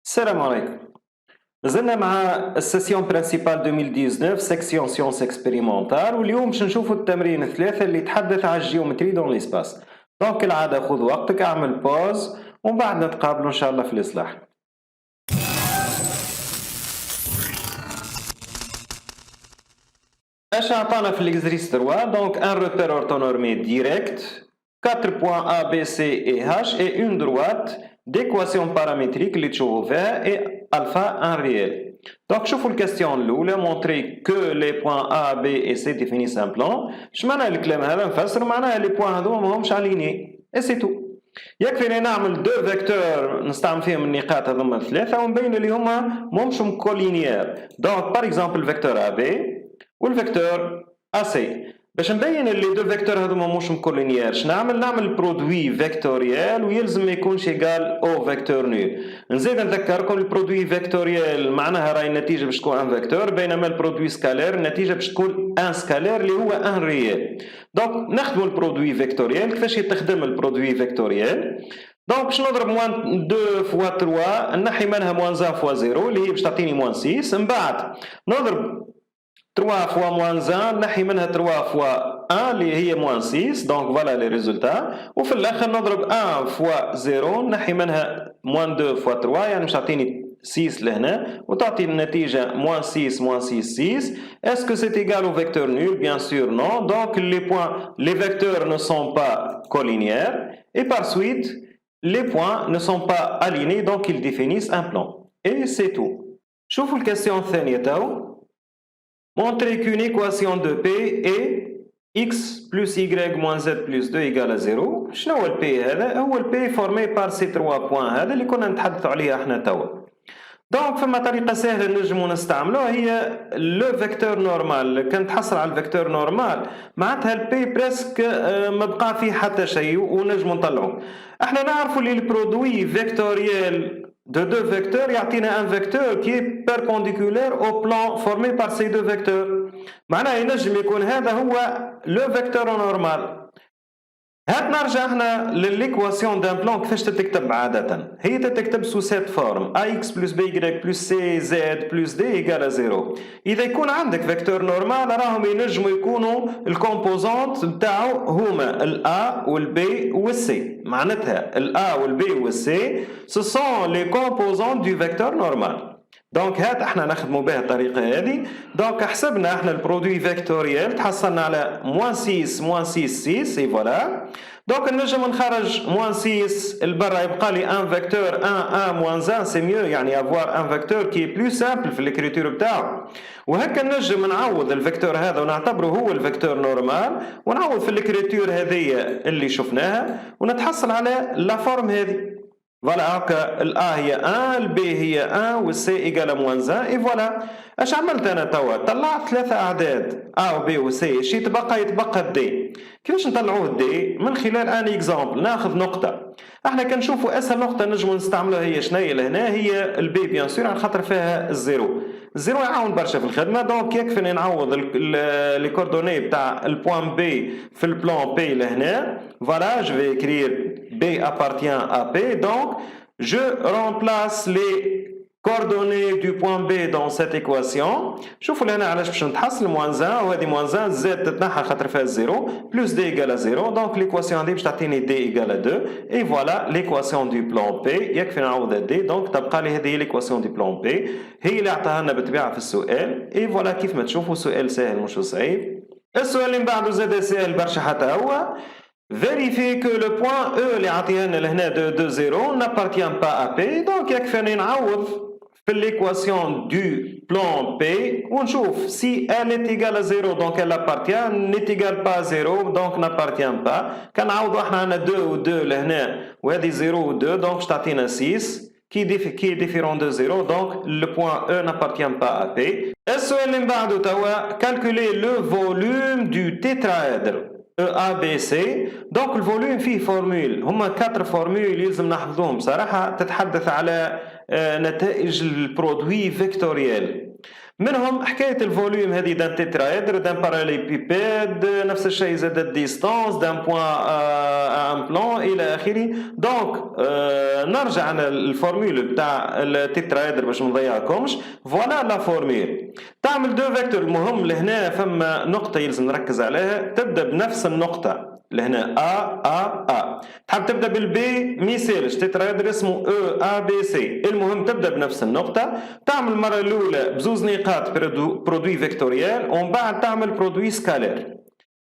السلام عليكم. مازلنا مع السيسيون برينسيبال 2019 سيكسيون سيونس اكسبيريمونتال، واليوم باش نشوفوا التمرين الثلاثة اللي يتحدث على الجيومتري دون ليسباس. دونك كالعادة خذ وقتك، اعمل بوز ومن بعد نتقابلوا ان شاء الله في الإصلاح. اش عطانا في l'exercice 3؟ دونك ان repère orthonormé direct, 4 points A, B, C et H et une droite d'équation paramétrique اللي تشوفوا فيها et alpha un réel. Donc شوفوا الكاستيون الأولى montrer que les points A, B et C définissent un plan. اش معنى الكلام هذا؟ نفسر معناها لي بوان هذوما ماهمش alignés et c'est tout. يكفي نعمل دو فيكتور نستعمل فيهم النقاط هذوما الثلاثة ونبين اللي هما ماهمش كولينيير. دونك باغ اكزومبل الفيكتور A B والفيكتور AC. باش نبين اللي دو فيكتور هذوما موش مكولينيير نعمل برودوي فيكتوريال ويلزم ما يكونش ايغال او فيكتور نول. نزيد نذكركم البرودوي فيكتوريال معناها راهي النتيجه باش تكون ان فيكتور، بينما البرودوي سكالير النتيجه باش تكون ان سكالير اللي هو ان ريال. دونك نخدموا البرودوي فيكتوريال. كيفاش يتخدم البرودوي فيكتوريال؟ دونك باش نضرب موان 2 فوا 3 نحي منها موان 1 فوا 0 اللي هي باش تعطيني موان 6. من بعد نضرب 3 فوا موان 1 نحي منها 3 فوا 1 اللي هي موان 6. دونك فوالا لي ريزولتا. وفي الاخر نضرب 1 فوا 0 نحي منها موان 2 فوا 3 يعني باش تعطيني 6 لهنا وتعطي النتيجه موان 6 موان 6 6. Est-ce que c'est égal au vecteur nul? Bien sûr non. Donc les vecteurs ne sont pas collinéaires et par suite les points ne sont pas alignés, donc ils définissent un plan. Et c'est tout. شوفوا الكاستيون الثانيه تاو. Montrer qu'une équation de P est x plus y moins z plus 2 égale à 0. شنو هو ال P هذا؟ هو ال P formé par ces 3 points هذا اللي كنا نتحدثوا عليها احنا توا. دونك فما طريقة سهلة نجمو نستعملوها هي لو فيكتور نورمال. كان تحصل على الفيكتور نورمال معناتها ال P بريسك ما بقى فيه حتى شيء ونجمو نطلعو. احنا نعرفوا اللي البرودوي فيكتوريال de deux vecteurs يعطينا un vecteur qui est perpendiculaire au plan formé par ces deux vecteurs. معناه ينجم يكون هذا هو le vecteur normal. هات نرجع احنا للإيكواسيون دان بلان كيفاش تتكتب عادة. هي تتكتب سو سيت فورم ax plus by plus c z plus d égale à 0. إذا يكون عندك فيكتور نورمال راهم ينجموا يكونوا الكومبوزونت نتاعو هما ال a وال b وال c. معناتها ال a وال b وال c ce sont les composantes du vecteur normal. دونك هات احنا نخدموا بها الطريقه هذه. دونك حسبنا احنا البرودوي فيكتوريال تحصلنا على موان 6 موان 6 6 اي فوالا. دونك نجم نخرج موان 6 البرا يبقى لي ان فيكتور 1 1 موان 1 سي ميو يعني افوار ان فيكتور كي بلو سامبل في الكريتور بتاعو. وهكا نجم نعوض الفيكتور هذا ونعتبره هو الفيكتور نورمال ونعوض في الكريتور هذه اللي شفناها ونتحصل على لا فورم هذه. فوالا هكا ال A هي 1 ال B هي 1 وال C إيجال موان 1 اي فوالا. اش عملت انا توا؟ طلعت ثلاثة أعداد A و B و C. اش يتبقى الدي. كيفاش نطلعوه الدي؟ من خلال ان اكزامبل. ناخذ نقطة. احنا كنشوفوا اسهل نقطة نجمو نستعملوها هي شناهي لهنا؟ هي ال B بيان سور على خاطر فيها الزيرو. الزيرو يعاون برشا في الخدمة. دونك يكفي نعوض لي كوردوني بتاع البوان B في البلان B لهنا. فوالا جو في écrire B appartient à P, donc je remplace les coordonnées du point B dans cette équation. شوفوا لهنا علاش باش نتحصل موان 1 وهذه موان 1 زاد تتنحى خاطر فيها 0 بلس d égale à 0. donc l'équation هذه باش تعطيني d égale à 2 et voilà l'équation du plan P. يكفي نعوض d donc تبقى لي هذه l'équation du plan P هي اللي عطاها لنا بالطبيعه في السؤال. et voilà كيف ما تشوفوا سؤال سهل مش صعيب. السؤال اللي من بعده زاد سهل برشا حتى هو. Vérifier que le point E اللي عطيهالنا لهنا de 0 n'appartient pas à P. donc يكفي نعوض في l'équation du plan P ونشوف si elle est égale à 0 donc elle appartient, n'est égale pas à 0 donc n'appartient pas. كنعوضوا احنا عندنا 2 و 2 لهنا وهذه 0 و 2 donc تعطينا 6 qui est différent de 0 donc le point E n'appartient pas à P. السؤال اللي من بعده توا calculer le volume du tétraèdre A B C. دونك الفوليوم فيه فورمول. هما 4 فورمول يلزم نحفظوهم بصراحة تتحدث على نتائج البرودوي فيكتوريال. منهم حكاية الفوليوم هذه دان تيترايدر دان باراليبيبيد نفس الشيء زاد الديستانس دان بوان ان بلان إلى آخره. دونك نرجع للفورمول بتاع التيترايدر باش ما نضيعكمش. فوالا لا فورمول تعمل دو فيكتور. المهم لهنا فما نقطة يلزم نركز عليها، تبدأ بنفس النقطة لهنا A تحب تبدا بالبي ميسالش تترايدر اسمه ABC. المهم تبدا بنفس النقطة، تعمل المرة الأولى بزوز نقاط برودوي فيكتوريال ومن بعد تعمل برودوي سكالير.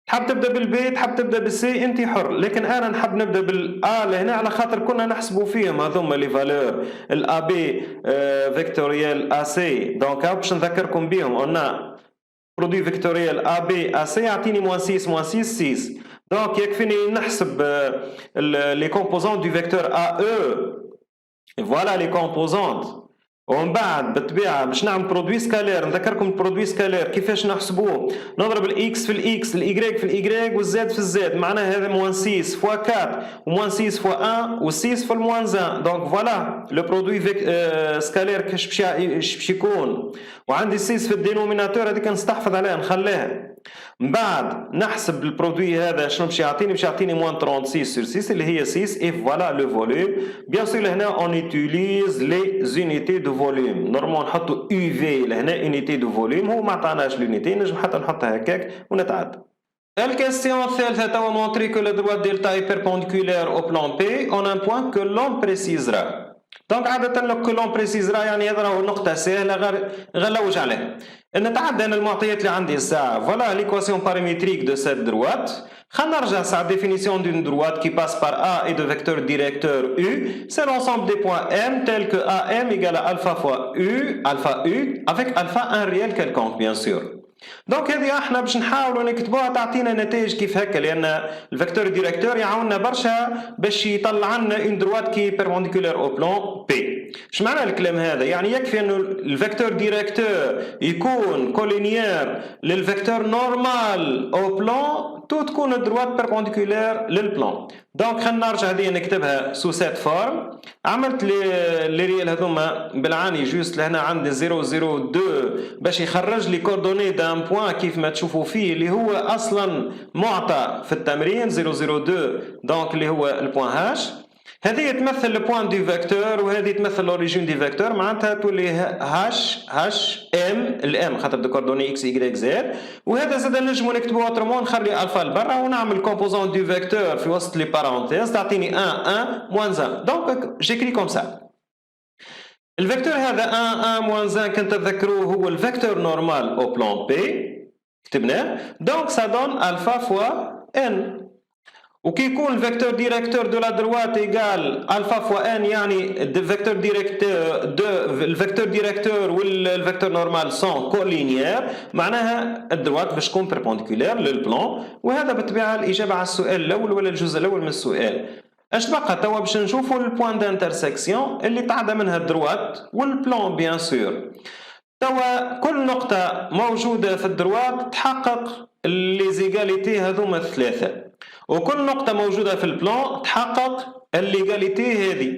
تحب تبدا بالبي تحب تبدا بالسي انت حر، لكن انا نحب نبدا بالا لهنا على خاطر كنا نحسبوا فيهم هذوما لي فالور الA B فيكتوريال AC. دونك باش نذكركم بهم قلنا برودوي فيكتوريال A B AC يعطيني موان 6 موان 6 6. Donc يكفيني نحسب les composantes du vecteur AE. Et voilà les composantes. ومن بعد بالطبيعة باش نعمل برودوي سكالير. نذكركم البرودوي سكالير كيفاش نحسبوه، نضرب الاكس في الاكس الايكغيك في الايكغيك والزد في الزد، معناها هذا موان 6 فوا 4 وموان 6 فوا 1 و6 في الموان 1. دونك فوالا لو برودوي سكالير كيش باش يكون، وعندي 6 في الدينوميناتور هذيك نستحفظ عليها نخليها. من بعد نحسب البرودوي هذا شنو باش يعطيني، باش يعطيني موان 36 سور 6 اللي هي 6. اي فوالا لو فوليوم. بيان سور لهنا اون يوتيليز لي زونيتي دو فوليوم. نورمال نحطوا يو في لهنا يونيتي دو فوليوم، هو ما عطاناش لونيتي نجم حتى نحطها هكاك ونتعدى. الكاستيون الثالثة توا مونتري كو لو دروا دلتا اي بيربونديكولير او بلان بي اون ان بوان كو لون بريسيزرا. دونك عادة لو كولون بريسيزرا يعني هذا راهو نقطة سهلة غير لوج عليه. نتعدى أنا المعطيات اللي عندي الساعة. فوالا ليكواسيون باراميتريك دو سيت دروات. خلينا نرجع ساعة ديفينيسيون دون دروات qui passe par A et de vecteur directeur U. C'est l'ensemble des points M tels que AM égale à alpha fois U, alpha U, avec alpha un réel quelconque bien sûr. دونك هذه احنا باش نحاولوا نكتبوها تعطينا نتائج كيف هكا، لان الفيكتور ديريكتور يعاوننا برشا باش يطلع لنا اون دروات كي بيربونديكولير او بلان بي. اش معنى الكلام هذا؟ يعني يكفي انه الفيكتور ديريكتور يكون كولينيير للفيكتور نورمال او بلان تو تكون الدروات بيربونديكولير للبلان. دونك خلينا نرجع هذه نكتبها سو سيت فورم. عملت لي ريال هذوما بالعاني جوست لهنا عندي 002 باش يخرج لي كوردوني دان بوان كيف ما تشوفوا فيه اللي هو اصلا معطى في التمرين 002. دونك اللي هو البوان هاش. هذه تمثل البوان دي فيكتور وهذه تمثل لوريجين دي فيكتور، معناتها تولي هاش ام الام خاطر دو كوردوني اكس واي زد. وهذا زاد نجمو نكتبو اوترومون نخلي الفا لبرا ونعمل كومبوزون دي فيكتور في وسط لي بارونتيز تعطيني 1 موان 1. دونك جيكري كوم سا. الفيكتور هذا 1 موان 1 كنت تذكروه هو الفيكتور نورمال او بلان بي كتبناه. دونك سا دون الفا فوا ان. وكي يكون الفيكتور ديريكتور دو لا دروات ايغال الفا فوا ان يعني الفيكتور ديريكتور والفيكتور نورمال سون كولينيير، معناها الدروات باش تكون بيربونديكولير للبلان. وهذا بالطبيعه الاجابه على السؤال الاول ولا الجزء الاول من السؤال. اش بقى توا باش نشوفوا البوان دانترسيكسيون اللي تعدى منها الدروات والبلان بيان سور. توا كل نقطه موجوده في الدروات تحقق لي زيغاليتي هذوما الثلاثه، وكل نقطة موجودة في البلان تحقق الليغاليتي هذه.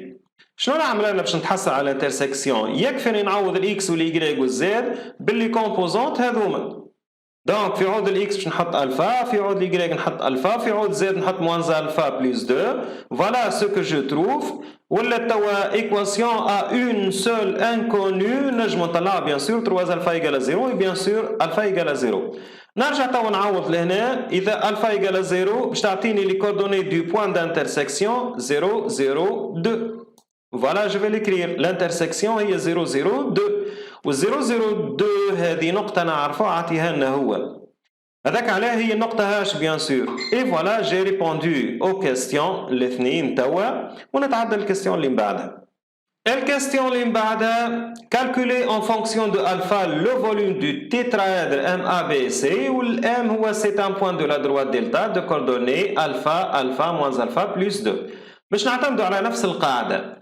شنو نعمل انا باش نتحصل على الانترسيكسيون؟ يكفي نعوض الاكس والاي والزد باللي كومبوزونت هذوما. دونك في عود الاكس باش نحط الفا، في عود الاي نحط الفا، في عود زد نحط موان الفا بلس 2. فوالا سو كو جو تروف. ولا توا ايكواسيون ا اون سول انكونو نجمو نطلعها بيان سور 3 الفا ايكال 0 وبيان سور الفا ايكال 0. نرجع توا نعوض لهنا. اذا الفا ايكال 0 باش تعطيني لي كوردوني دو بوان دانترسيكسيون 0 0 2. فوالا جو في ليكرير لانترسيكسيون هي 0 0 2 و 0 0 2 هذه نقطة نعرفوها عطيها لنا هو. هذاك علاه هي النقطة هاش بيان سور. اي فوالا جي ريبوندو او كاستيون الاثنين توا ونتعدى الكاستيون اللي من بعدها. الكاستيون اللي من بعدها calculer en fonction de alpha le volume du tétraèdre MABC où le M هو c'est un point de la droite delta de coordonnées alpha alpha moins alpha plus 2. باش نعتمدوا على نفس القاعدة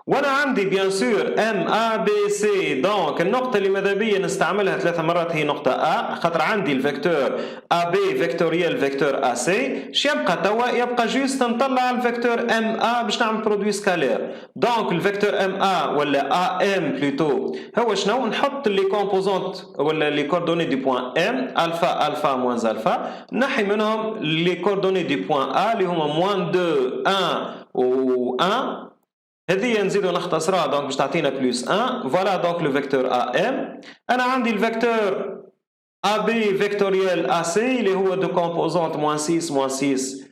وانا عندي بيان سور ام ا بي سي. دونك النقطة اللي ماذا بيا نستعملها 3 مرات هي نقطة ا، خاطر عندي الفيكتور ا بي فيكتوريال فيكتور ا سي. ش يبقى توا؟ يبقى جوست نطلع الفيكتور ام ا باش نعمل برودوي سكالير. دونك الفيكتور ام ا ولا ا ام بلوتو هو شنو؟ نحط لي كومبوزونت ولا لي كوردوني دي بوان ام الفا الفا موان الفا، نحي منهم لي كوردوني دي بوان ا اللي هما موان 2 1 و 1. هذه نزيدو نختصرها دونك باش تعطينا بلس 1. فوالا دونك لو فيكتور ا ام. انا عندي الفيكتور ا بي فيكتوريال ا سي اللي هو دو كومبوزونت موان 6 موان 6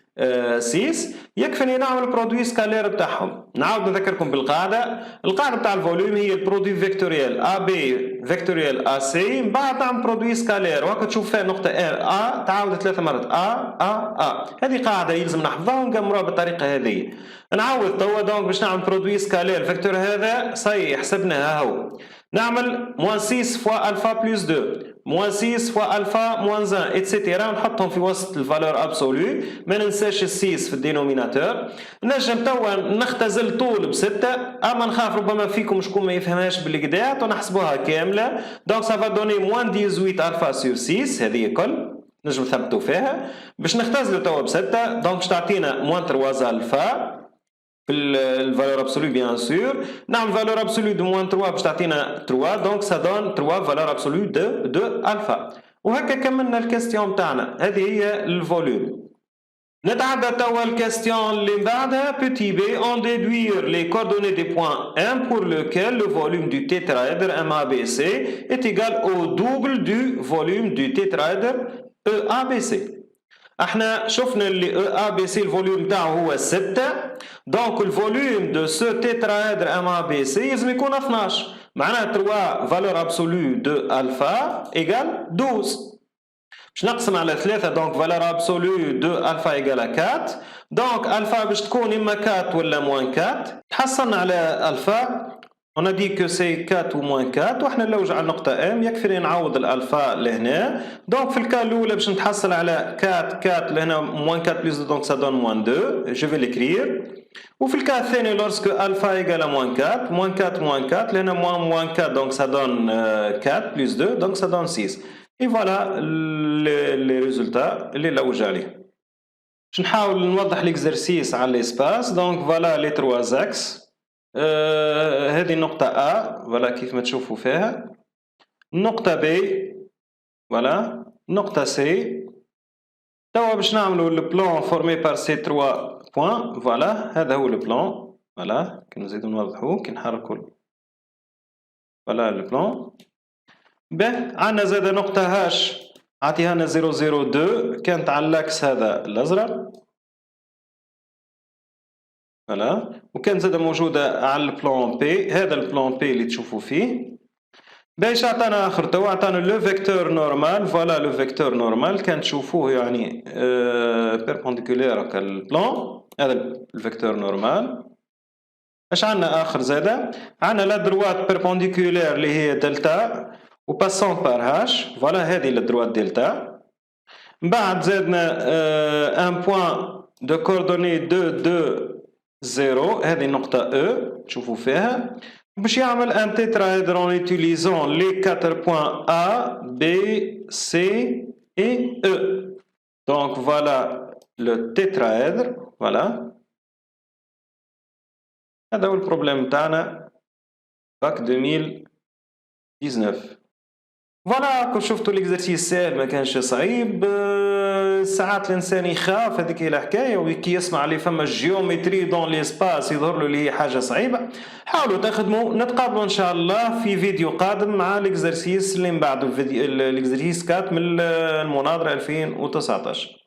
6. يكفي نعمل برودوي سكالير بتاعهم. نعاود نذكركم بالقاعده. القاعده بتاع الفوليوم هي البرودوي فيكتوريال ا بي فيكتوريال ا سي، من بعد نعمل برودوي سكالير وهكا تشوف فيها نقطه ا تعاود 3 مرات ا. هذه قاعده يلزم نحفظها ونقمروها بالطريقه هذه. نعاود توا دونك باش نعمل برودوي سكالير الفيكتور هذا صحيح حسبناها هو. نعمل موان 6 فوا الفا بلس 2 موان 6 فوا الفا موان 1 اتسيتيرا، ونحطهم في وسط الفالور ابسولو. ما ننساش السيس في الدينوميناتور. نجم توا نختزل طول بستة، اما نخاف ربما فيكم شكون ما يفهمهاش باللي قدات ونحسبوها كامله. دونك سافا دوني موان 18 الفا سور 6. هذه كل نجم نثبتوا فيها باش نختزلوا توا بستة. دونك باش تعطينا موان 3 الفا في الفالور ابسولو بيان سور. نعمل فالور ابسولو دو موان 3 باش تعطينا 3. دونك سا دون 3 فالور ابسولو دو الفا. وهكا كملنا الكاستيون تاعنا. هذه هي الفوليوم. نتعدى توا الكاستيون اللي بعدها. بوتي بي اون ديدوير لي كوردوني دي بوان ام pour lequel le volume du tétraèdre MABC est égal au double du volume du tétraèdre EABC. احنا شفنا اللي EABC الفوليوم تاعه هو 6. دونك الفوليوم دو سو تيترايدر MABC لازم يكون 12. معناها 3 فالور ابسولو دو الفا ايغال 12. باش نقسم على 3 دونك فالور ابسولو دو الفا ايغال 4. دونك الفا باش تكون اما 4 ولا موان 4. تحصلنا على الفا on a dit que c'est 4 ou moins 4 واحنا نلوج على النقطة ام. يكفي نعوض الالفا لهنا. دونك في الكا الاولى باش نتحصل على 4 لهنا موان 4 بلس 2 دونك سا دون موان 2. جو في ليكرير. وفي الكا الثاني لورسك الفا ايغال موان 4 موان 4 موان 4 لهنا موان 4 دونك سا دون 4 بلس 2 دونك سا دون 6. اي فوالا لي ريزولتا اللي نلوج عليه. باش نحاول نوضح ليكزرسيس على ليسباس. دونك فوالا لي 3 زاكس. هذه النقطة A فوالا كيف ما تشوفوا فيها. النقطة B فوالا. النقطة C. توا باش نعملوا البلان فورمي بار سي 3 بوان. فوالا هذا هو البلان. فوالا كي نزيدو نوضحوه كي نحركوا فوالا البلان. به عندنا زاد نقطة هاش عطيها لنا 002 كانت على اللاكس هذا الأزرق. فوالا وكان زاد موجودة على البلان بي. هذا البلان بي اللي تشوفوا فيه. باش عطانا اخر توا عطانا لو فيكتور نورمال. فوالا لو فيكتور نورمال كان تشوفوه يعني بيربونديكولير هكا البلان. هذا الفيكتور نورمال. اش عندنا اخر زاده؟ عندنا لا دروات بيربونديكولير اللي هي دلتا و باسون بار هاش. فوالا هذه لا دروات دلتا. من بعد زادنا ان بوان دو كوردوني 2 2 0. هذه النقطة E تشوفوا فيها. باش يعمل ان تيترايدر en utilisant les 4 points A, B, C et E. Donc voilà le tétraèdre. Voilà. هذا هو البروبليم تاعنا باك 2019. فوالا كون شفتوا ليكزرسيس سهل ما كانش صعيب. ساعات الانسان يخاف هذيك هي الحكايه وكي يسمع اللي فما جيومتري دون ليسباس يظهر له اللي هي حاجه صعيبه. حاولوا تخدموا. نتقابلوا ان شاء الله في فيديو قادم مع ليكزرسيس اللي من بعد. الاكزرسيس 4 من المناظره 2019.